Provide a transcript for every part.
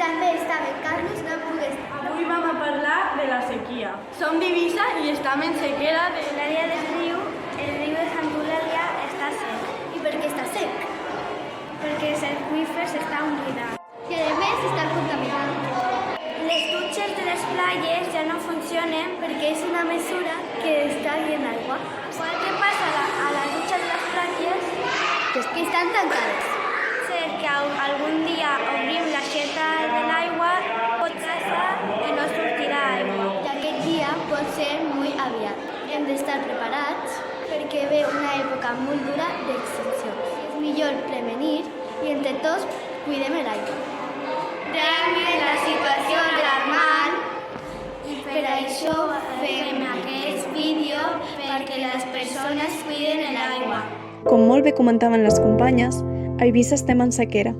també estava Carlos, no puc estar. Avui vam a parlar de la sequia. Som d'Eivissa i estem en sequera de L'àrea del riu, el riu de Sant Eulàlia, està sec, I per què està sec? perquè els aqüífers estan buidant. I a més està contaminant. Les dutxes de les platges ja no funcionen Perquè és una mesura que està dient aigua. igual que passa a la dutxa de les platges. Que estan tancades. Ser que algun dia obrim l'aixeta de l'aigua pot passar que no sortirà aigua. I aquest dia pot ser molt aviat. Hem d'estar preparats perquè ve una època molt dura d'extinció. És millor prevenir i entre tots cuidem l'aigua. Realment la situació és alarmant i per això fem aquest vídeo perquè les persones cuiden l'aigua. Com molt bé comentaven les companyes, a Eivissa estem en sequera.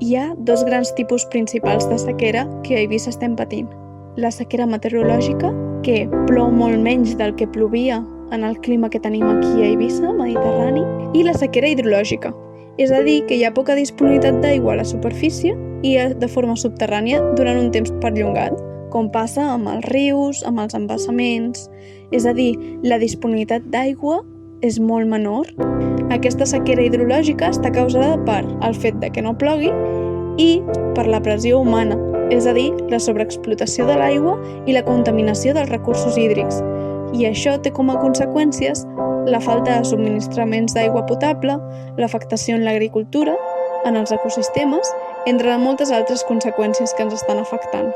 Hi ha dos grans tipus principals de sequera que a Eivissa estem patint. La sequera meteorològica, que plou molt menys del que plovia en el clima que tenim aquí a Eivissa, Mediterrani, i la sequera hidrològica, és a dir, que hi ha poca disponibilitat d'aigua a la superfície i de forma subterrània durant un temps perllongat, com passa amb els rius, amb els embassaments. És a dir, la disponibilitat d'aigua és molt menor. Aquesta sequera hidrològica està causada per el fet de que no plogui i per la pressió humana, és a dir, la sobreexplotació de l'aigua i la contaminació dels recursos hídrics. I això té com a conseqüències la falta de subministraments d'aigua potable, l'afectació en l'agricultura, en els ecosistemes, entre moltes altres conseqüències que ens estan afectant.